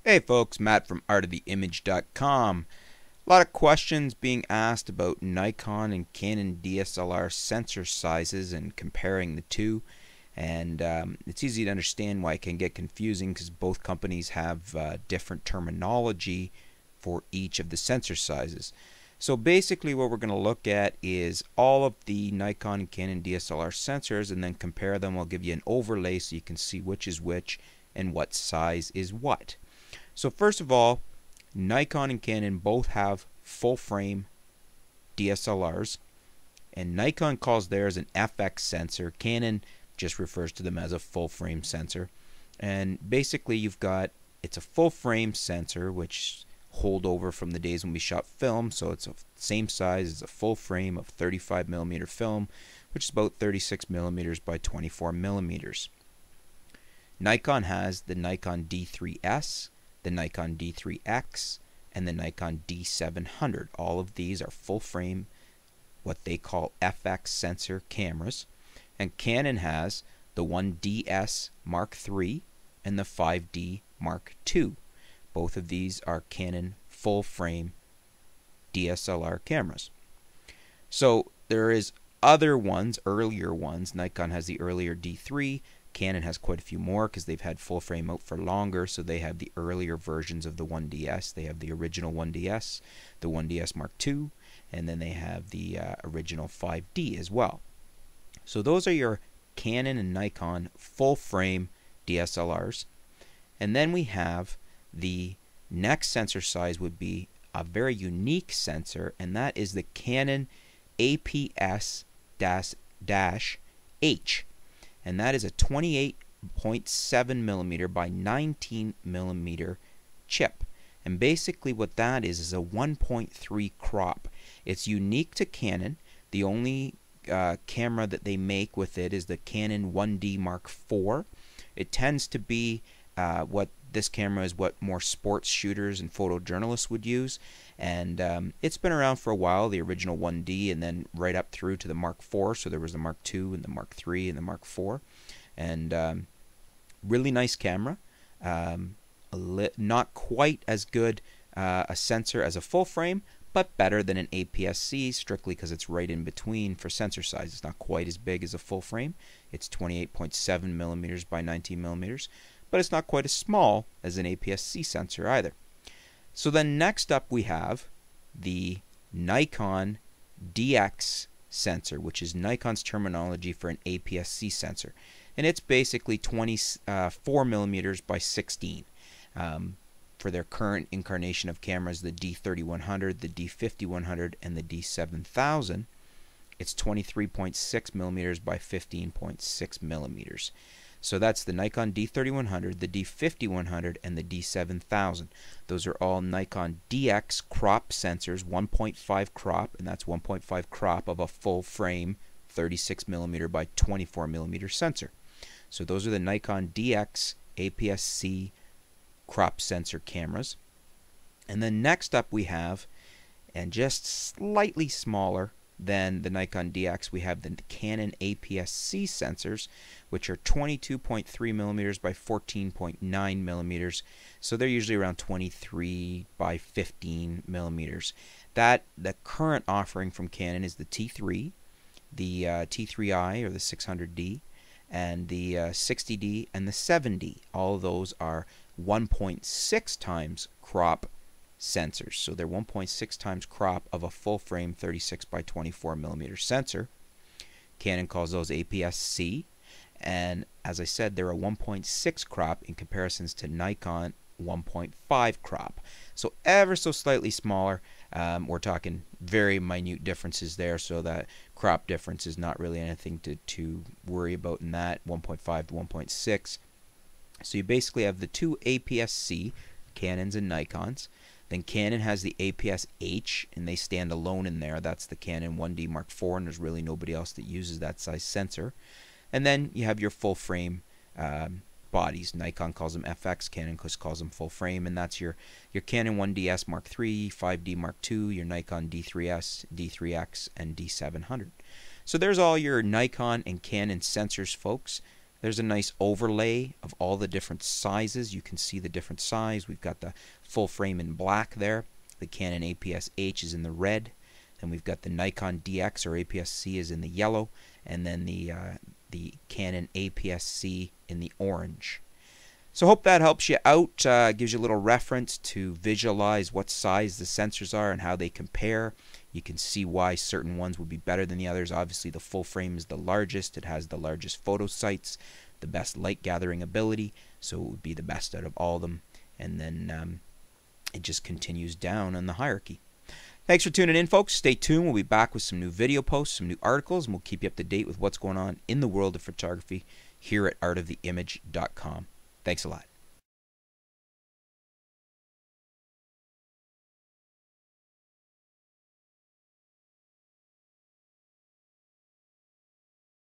Hey folks, Matt from artoftheimage.com. A lot of questions being asked about Nikon and Canon DSLR sensor sizes and comparing the two. And it's easy to understand why it can get confusing because both companies have different terminology for each of the sensor sizes. So basically what we're going to look at is all of the Nikon and Canon DSLR sensors and then compare them. I'll give you an overlay so you can see which is which and what size is what. So first of all, Nikon and Canon both have full frame DSLRs, and Nikon calls theirs an FX sensor. Canon just refers to them as a full frame sensor. And basically it's a full frame sensor which hold over from the days when we shot film, so it's the same size as a full frame of 35mm film, which is about 36 millimeters by 24 millimeters. Nikon has the Nikon D3S, the Nikon D3X, and the Nikon D700. All of these are full frame, what they call FX sensor cameras. And Canon has the 1DS Mark III and the 5D Mark II. Both of these are Canon full frame DSLR cameras. So there is other ones, earlier ones. Nikon has the earlier D3. Canon has quite a few more because they've had full frame out for longer, so they have the earlier versions of the 1DS. They have the original 1DS, the 1DS Mark II, and then they have the original 5D as well. So those are your Canon and Nikon full frame DSLRs. And then we have the next sensor size would be a very unique sensor, and that is the Canon APS-H. And that is a 28.7mm by 19mm chip. And basically what that is a 1.3 crop. It's unique to Canon. The only camera that they make with it is the Canon 1D Mark IV. It tends to be what this camera is what more sports shooters and photojournalists would use. And it's been around for a while, the original 1D, and then right up through to the Mark IV. So there was the Mark II and the Mark III and the Mark IV. And really nice camera. Not quite as good a sensor as a full frame, but better than an APS-C, strictly because it's right in between for sensor size. It's not quite as big as a full frame. It's 28.7mm by 19mm, but it's not quite as small as an APS-C sensor either. So then next up we have the Nikon Dx Sensor, which is Nikon's terminology for an APS-C sensor. And it's basically 24mm by 16. For their current incarnation of cameras, the D3100, the D5100, and the D7000, it's 23.6mm by 15.6mm. So that's the Nikon D3100, the D5100, and the D7000. Those are all Nikon DX crop sensors, 1.5 crop, and that's 1.5 crop of a full frame 36mm by 24mm sensor. So those are the Nikon DX APS-C crop sensor cameras. And then next up we have, and just slightly smaller than the Nikon DX, we have the Canon APS-C sensors, which are 22.3mm by 14.9mm. So they're usually around 23 by 15mm. The current offering from Canon is the T3, the T3i or the 600D, and the 60D and the 7D. All of those are 1.6 times crop sensors. So they're 1.6 times crop of a full frame 36 by 24mm sensor. Canon calls those APS-C, and as I said, they're a 1.6 crop in comparisons to Nikon 1.5 crop. So ever so slightly smaller. We're talking very minute differences there, so that crop difference is not really anything to worry about in that, 1.5 to 1.6. So you basically have the two APS-C, Canons and Nikons. Then Canon has the APS-H, and they stand alone in there. That's the Canon 1D Mark IV, and there's really nobody else that uses that size sensor. And then you have your full frame bodies. Nikon calls them FX, Canon calls them full frame, and that's your Canon 1DS Mark III, 5D Mark II, your Nikon D3S, D3X, and D700. So there's all your Nikon and Canon sensors, folks. There's a nice overlay of all the different sizes. You can see the different size. We've got the full frame in black there. The Canon APS-H is in the red. Then we've got the Nikon Dx or APS-C is in the yellow, and then the Canon APS-C in the orange. So hope that helps you out, gives you a little reference to visualize what size the sensors are and how they compare. You can see why certain ones would be better than the others. Obviously the full frame is the largest. It has the largest photo sites, the best light gathering ability, so it would be the best out of all of them. And then it just continues down on the hierarchy. Thanks for tuning in, folks. Stay tuned. We'll be back with some new video posts, some new articles, and we'll keep you up to date with what's going on in the world of photography here at artoftheimage.com. Thanks a lot.